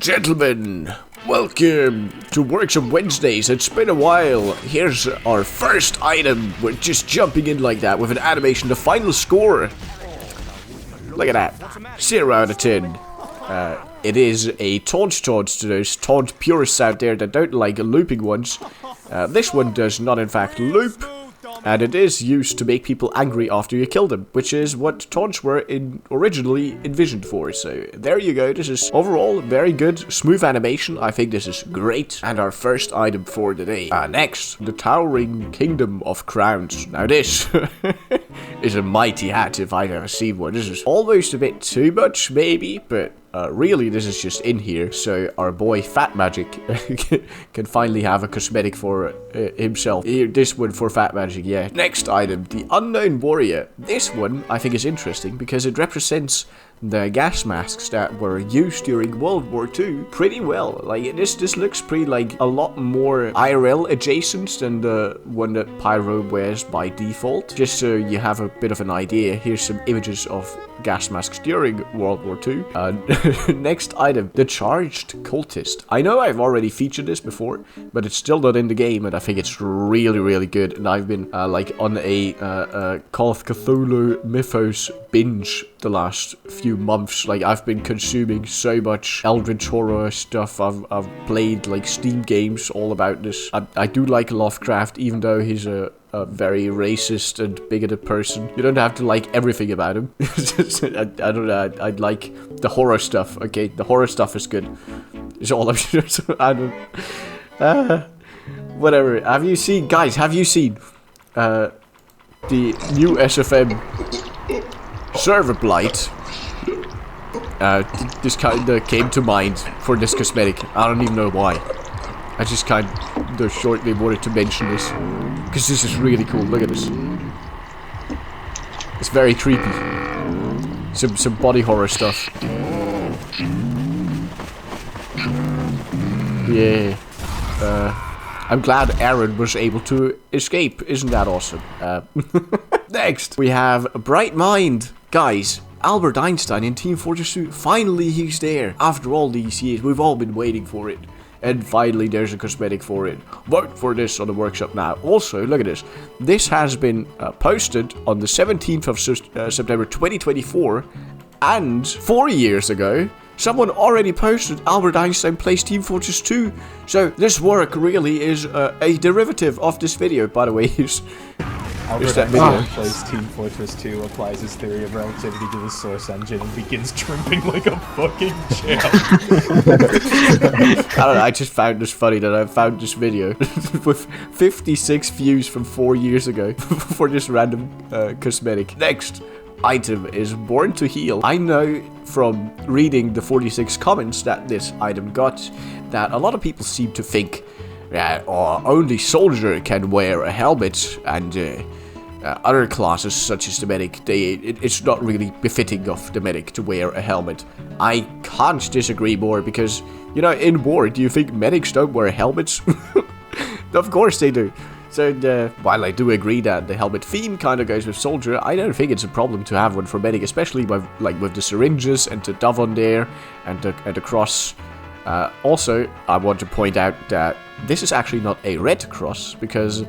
Gentlemen, welcome to Workshop Wednesdays. It's been a while. Here's our first item. We're just jumping in like that with an animation. The final score. Look at that. 0 out of 10. It is a taunt to those taunt purists out there that don't like looping ones. This one does not in fact loop. And it is used to make people angry after you kill them, which is what taunts were originally envisioned for. So there you go. This is overall very good, smooth animation. I think this is great. And our first item for the day. Next, the Towering Kingdom of Crowns. Now this is a mighty hat if I've ever seen one. This is almost a bit too much, maybe, but really, this is just in here, so our boy Fat Magic can finally have a cosmetic for himself. Here, this one for Fat Magic, yeah. Next item, the Unknown Warrior. This one, I think, is interesting because it represents the gas masks that were used during World War II pretty well. Like, this looks pretty, like, a lot more IRL adjacent than the one that Pyro wears by default. Just so you have a bit of an idea, here's some images of gas masks during World War II. Next item, the Charged Cultist. I know I've already featured this before, but it's still not in the game, and I think it's really, really good. And I've been, like, on a Call of Cthulhu Mythos binge the last few months. Like, I've been consuming so much Eldritch Horror stuff. I've played, like, Steam games all about this. I do like Lovecraft, even though he's a very racist and bigoted person. You don't have to like everything about him. I don't know. I'd like the horror stuff. Okay, the horror stuff is good. It's all I'm sure. I don't. Whatever. Have you seen, guys? Have you seen the new SFM server blight? This kind of came to mind for this cosmetic. I don't even know why. I just kind of shortly wanted to mention this because this is really cool. Look at this. It's very creepy. Some body horror stuff. Yeah. I'm glad Aaron was able to escape. Isn't that awesome? Next, we have Bright Mind. Guys, Albert Einstein in Team Fortress 2. Finally, he's there. After all these years, we've all been waiting for it. And finally, there's a cosmetic for it. Vote for this on the workshop now. Also, look at this. This has been posted on the 17th of September 2024. And 4 years ago, someone already posted Albert Einstein plays Team Fortress 2. So this work really is a derivative of this video, by the way. Albert Einstein plays Team Fortress 2, applies his theory of relativity to the source engine, and begins tripping like a fucking champ. I don't know, I just found this funny that I found this video with 56 views from 4 years ago for this random cosmetic. Next item is Born to Heal. I know from reading the 46 comments that this item got that a lot of people seem to think that only soldier can wear a helmet, and other classes such as the medic, it's not really befitting of the medic to wear a helmet. I can't disagree more because, you know, in war, do you think medics don't wear helmets? Of course they do. So while I do agree that the helmet theme kind of goes with soldier, I don't think it's a problem to have one for medic, especially with, like, with the syringes and the dove on there and the cross. Also, I want to point out that this is actually not a red cross, because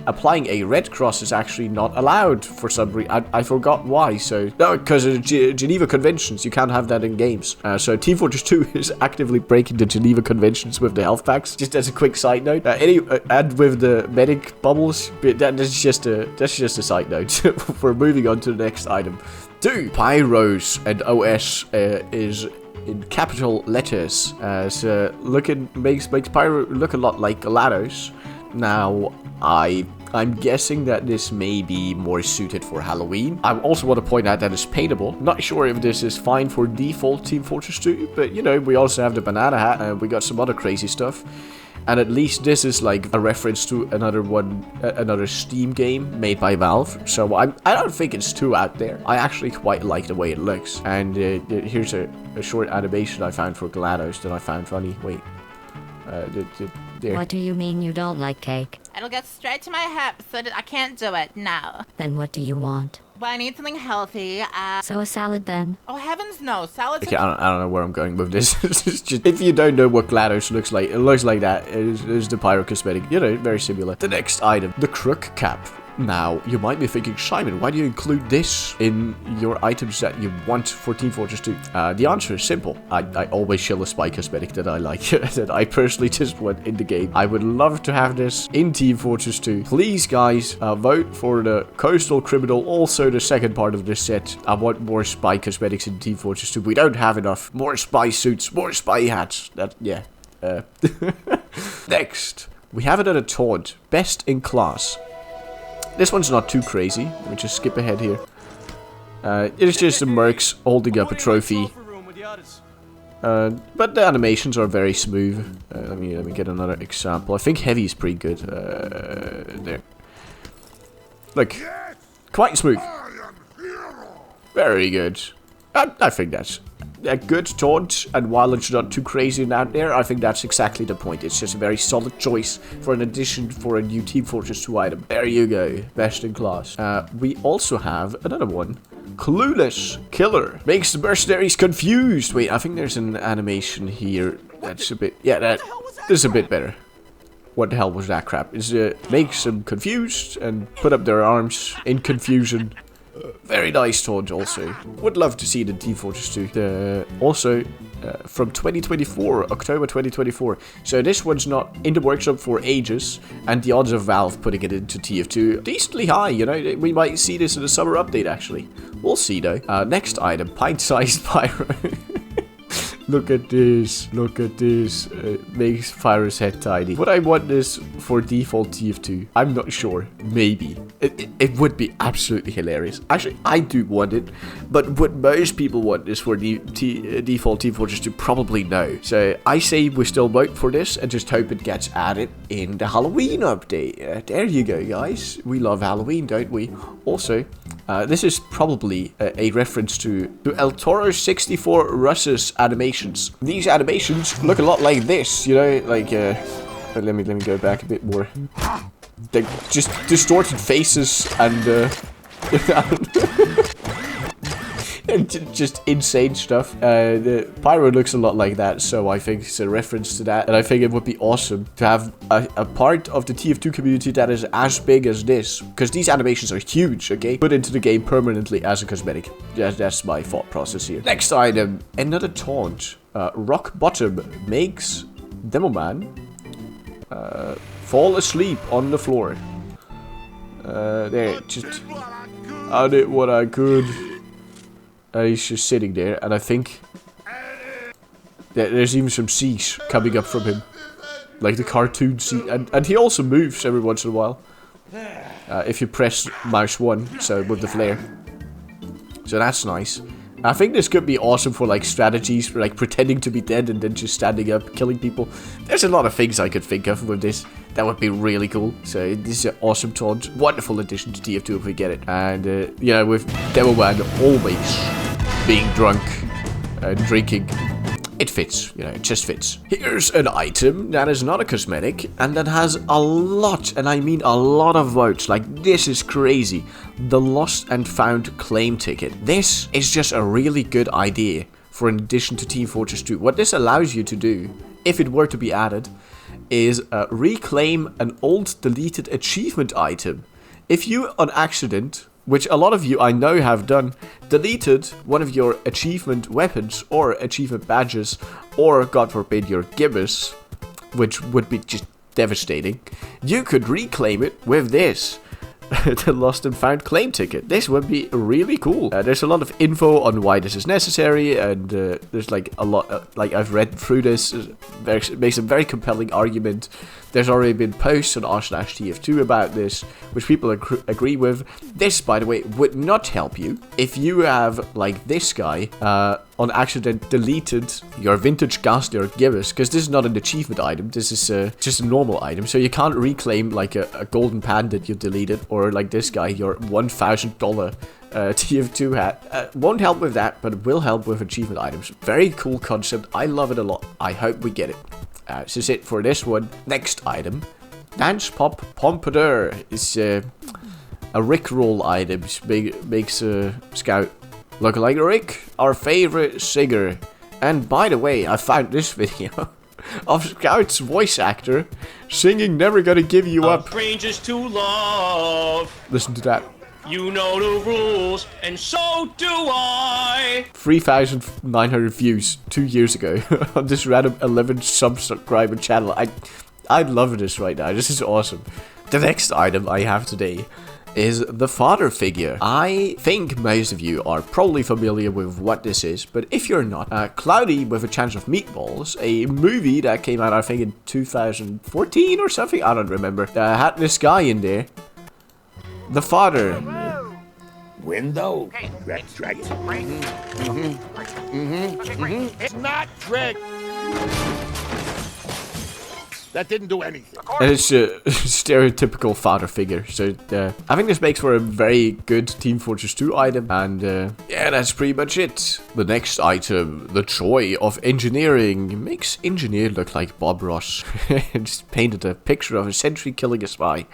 applying a red cross is actually not allowed for some reason. I forgot why. So no, because of the Geneva Conventions, you can't have that in games. So Team Fortress 2 is actively breaking the Geneva Conventions with the health packs. Just as a quick side note, and with the medic bubbles, that's just a side note. We're moving on to the next item. 2 Pyros and OS is in capital letters. So makes Pyro look a lot like GLaDOS. Now, I'm guessing that this may be more suited for Halloween. I also want to point out that it's paintable. Not sure if this is fine for default Team Fortress 2, but, you know, we also have the banana hat, and we got some other crazy stuff. And at least this is like a reference to another Steam game made by Valve. So I don't think it's too out there. I actually quite like the way it looks. And here's a short animation I found for GLaDOS that I found funny. Wait. There. What do you mean you don't like cake? It'll get straight to my hip, so that I can't do it now. Then what do you want? But I need something healthy. So a salad then. Oh, heavens no. Salads Okay, I don't know where I'm going with this. It's just, if you don't know what GLaDOS looks like, it looks like that. It is the Pyro cosmetic. You know, very similar. The next item, the Crook cap. Now, you might be thinking, Simon, why do you include this in your items that you want for Team Fortress 2? The answer is simple. I always shill a spy cosmetic that I like, that I personally just want in the game. I would love to have this in Team Fortress 2. Please, guys, vote for the Coastal Criminal, also the second part of this set. I want more spy cosmetics in Team Fortress 2. We don't have enough. More spy suits, more spy hats. Yeah. Next, we have another taunt. Best in class. This one's not too crazy. Let me just skip ahead here. It's just the mercs holding up a trophy. But the animations are very smooth. Let me get another example. I think heavy is pretty good. There. Look, quite smooth. Very good. I think that's a good taunt, and while it's not too crazy out there, I think that's exactly the point. It's just a very solid choice for an addition for a new Team Fortress 2 item. There you go, best in class. We also have another one. Clueless Killer. Makes the mercenaries confused. Wait, I think there's an animation here that's a bit... Yeah, this is a bit better. What the hell was that crap? It makes them confused and put up their arms in confusion. Very nice taunt also. Would love to see it in Team Fortress 2. Also, from 2024, October 2024. So this one's not in the workshop for ages, and the odds of Valve putting it into TF2 decently high, you know. We might see this in the summer update, actually. We'll see, though. Next item, Pint-sized Pyro. Look at this. Look at this. Makes Pyro's head tiny. Would I want this for default TF2? I'm not sure. Maybe. It would be absolutely hilarious. Actually, I do want it. But would most people want this for default Team Fortress 2? Probably no. So I say we still vote for this and just hope it gets added in the Halloween update. There you go, guys. We love Halloween, don't we? Also, this is probably a reference to El Toro 64 Russ's animations. These animations look a lot like this, you know, like, let me go back a bit more. They're just distorted faces and, and just insane stuff. The Pyro looks a lot like that, so I think it's a reference to that. And I think it would be awesome to have a part of the TF2 community that is as big as this. Because these animations are huge, okay? Put into the game permanently as a cosmetic. That's my thought process here. Next item, another taunt. Rock Bottom makes Demoman fall asleep on the floor. There, just... I did what I could. He's just sitting there, and I think there's even some C's coming up from him. Like the cartoon C. And he also moves every once in a while. If you press mouse 1, so with the flare. So that's nice. I think this could be awesome for like strategies, for, like pretending to be dead and then just standing up, killing people. There's a lot of things I could think of with this. That would be really cool. So this is an awesome taunt. Wonderful addition to TF2 if we get it. And, you know, with Demoman always being drunk and drinking, it fits, you know, it just fits. Here's an item that is not a cosmetic and that has a lot, and I mean a lot of votes. Like, this is crazy. The Lost and Found claim ticket. This is just a really good idea for an addition to Team Fortress 2. What this allows you to do, if it were to be added, is reclaim an old deleted achievement item. If you, on accident, which a lot of you I know have done, deleted one of your achievement weapons or achievement badges, or God forbid your gibbous, which would be just devastating, you could reclaim it with this. The Lost and Found claim ticket. This would be really cool. There's a lot of info on why this is necessary, and there's like a lot, like I've read through this, makes a very compelling argument. There's already been posts on r/TF2 about this, which people agree with. This, by the way, would not help you if you have, like this guy, on accident deleted your vintage ghastly or gibbous, because this is not an achievement item. This is just a normal item, so you can't reclaim like a golden pan that you deleted, or like this guy, your $1,000 TF2 hat. Won't help with that, but it will help with achievement items. Very cool concept. I love it a lot. I hope we get it. This is it for this one. Next item, Dance Pop Pompadour is A Rickroll items makes a Scout look like Rick, our favorite singer. And by the way, I found this video of Scout's voice actor singing Never Gonna Give You Up. Strangers to love. Listen to that. You know the rules, and so do I. 3,900 views 2 years ago on this random 11 subscriber channel. I love this right now. This is awesome. The next item I have today is the father figure. I think most of you are probably familiar with what this is, but if you're not, Cloudy with a Chance of Meatballs, a movie that came out I think in 2014 or something, I don't remember, had this guy in there. The father. Window. That's right. It's not trick. That didn't do anything. And it's a stereotypical father figure. So I think this makes for a very good Team Fortress 2 item. And yeah, that's pretty much it. The next item, the joy of engineering, makes engineer look like Bob Ross. Just painted a picture of a sentry killing a spy.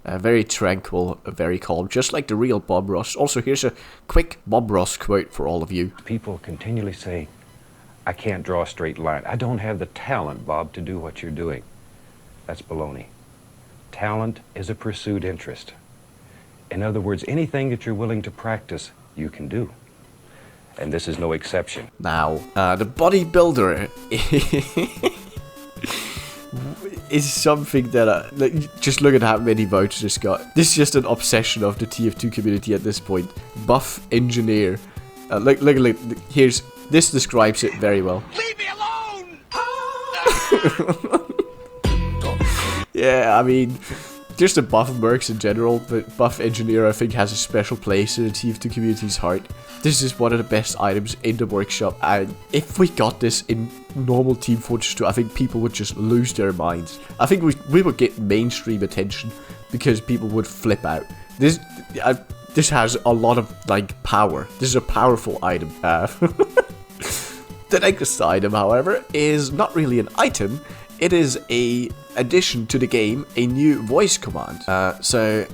Very tranquil, very calm, just like the real Bob Ross. Also, here's a quick Bob Ross quote for all of you. People continually say, I can't draw a straight line. I don't have the talent, Bob, to do what you're doing. That's baloney. Talent is a pursued interest. In other words, anything that you're willing to practice, you can do. And this is no exception. Now, the bodybuilder is something that, just look at how many votes this got. This is just an obsession of the TF2 community at this point. Buff engineer. Look, here's, this describes it very well. Leave me alone! Yeah, I mean, just the buff mercs in general, but buff engineer I think has a special place in the TF2 community's heart. This is one of the best items in the workshop, and if we got this in normal Team Fortress 2, I think people would just lose their minds. I think we would get mainstream attention because people would flip out. This has a lot of, like, power. This is a powerful item. The next item, however, is not really an item. It is a addition to the game, a new voice command. So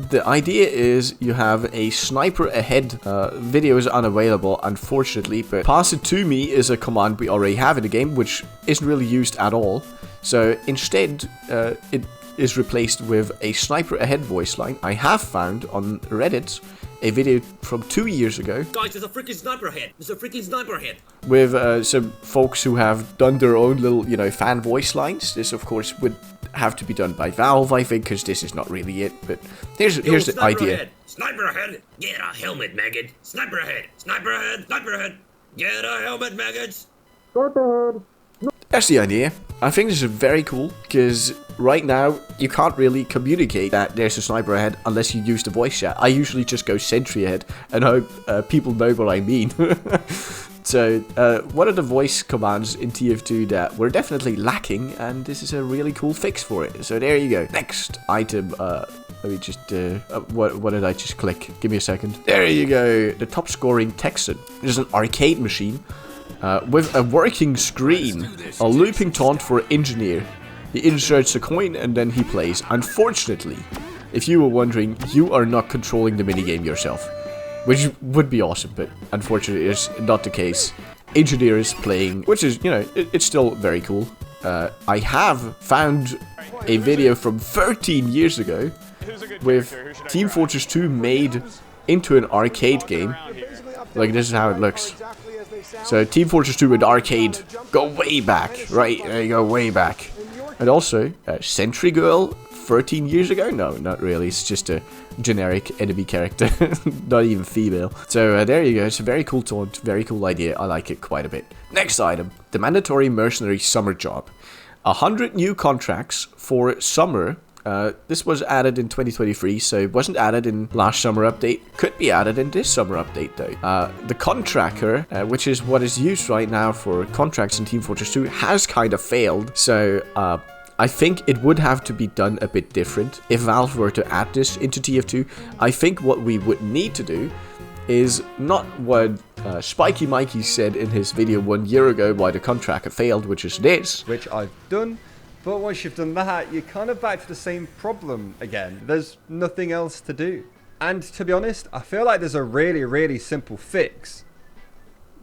the idea is you have a sniper ahead. Video is unavailable, unfortunately, but pass it to me is a command we already have in the game, which isn't really used at all. So instead, it is replaced with a sniper ahead voice line. I have found on Reddit a video from 2 years ago. Guys, there's a freaking sniper ahead. There's a freaking sniper ahead. With some folks who have done their own little, you know, fan voice lines. This, of course, would have to be done by Valve, I think, because this is not really it. But here's the idea. Ahead. Sniper ahead. Get a helmet, maggot. Sniper ahead. Sniper ahead. Sniper ahead. Get a helmet, maggots. That's the idea. I think this is very cool, because right now, you can't really communicate that there's a sniper ahead unless you use the voice chat. I usually just go sentry ahead and hope people know what I mean. So, one of the voice commands in TF2 that were definitely lacking, and this is a really cool fix for it. So there you go. Next item, let me just, what did I just click? Give me a second. There you go, the Topscoring Texan. This is an arcade machine. With a working screen, a looping taunt for engineer. He inserts a coin and then he plays. Unfortunately, if you were wondering, you are not controlling the minigame yourself. Which would be awesome, but unfortunately it's not the case. Engineer is playing, which is, you know, it's still very cool. I have found a video from 13 years ago with Team Fortress 2 made into an arcade game. Like, this is how it looks. So Team Fortress 2 and arcade go way back, right? They go way back. And also, Sentry Girl 13 years ago? No, not really. It's just a generic enemy character, not even female. So there you go. It's a very cool taunt, very cool idea. I like it quite a bit. Next item, the mandatory mercenary summer job. 100 new contracts for summer. This was added in 2023, so it wasn't added in last summer update. Could be added in this summer update though. The Contractor, which is what is used right now for contracts in Team Fortress 2, has kind of failed. So I think it would have to be done a bit different if Valve were to add this into TF2. I think what we would need to do is not what Spiky Mikey said in his video 1 year ago why the Contractor failed, which is this. Which I've done. But once you've done that, you're kind of back to the same problem again. There's nothing else to do. And to be honest, I feel like there's a really, really simple fix.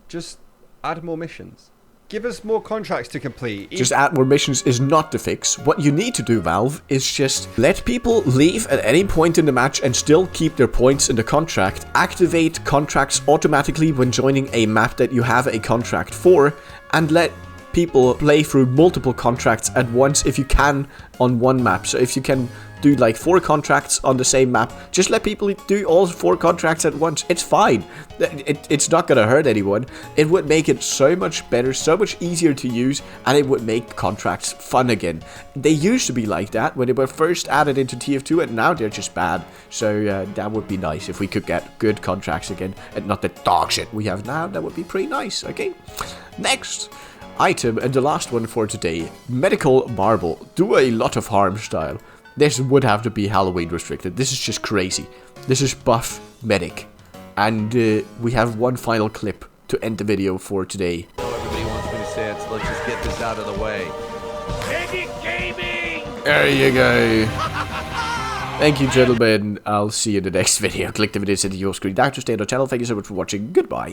Just add more missions. Give us more contracts to complete. Just add more missions is not the fix. What you need to do, Valve, is just let people leave at any point in the match and still keep their points in the contract. Activate contracts automatically when joining a map that you have a contract for, and let people play through multiple contracts at once if you can on one map. So if you can do like 4 contracts on the same map, just let people do all 4 contracts at once. It's fine. It's not gonna hurt anyone. It would make it so much better, so much easier to use, and it would make contracts fun again. They used to be like that when they were first added into TF2, and now they're just bad. So that would be nice if we could get good contracts again, and not the dog shit we have now. That would be pretty nice. Okay, next item, and the last one for today, medical marble. Do a lot of harm style. This would have to be Halloween restricted. This is just crazy. This is buff medic. And we have one final clip to end the video for today. Everybody wants me to say it, so let's just get this out of the way. Medic gaming! There you go. Thank you, gentlemen. I'll see you in the next video. Click the videos into your screen down to stay on the channel. Thank you so much for watching. Goodbye.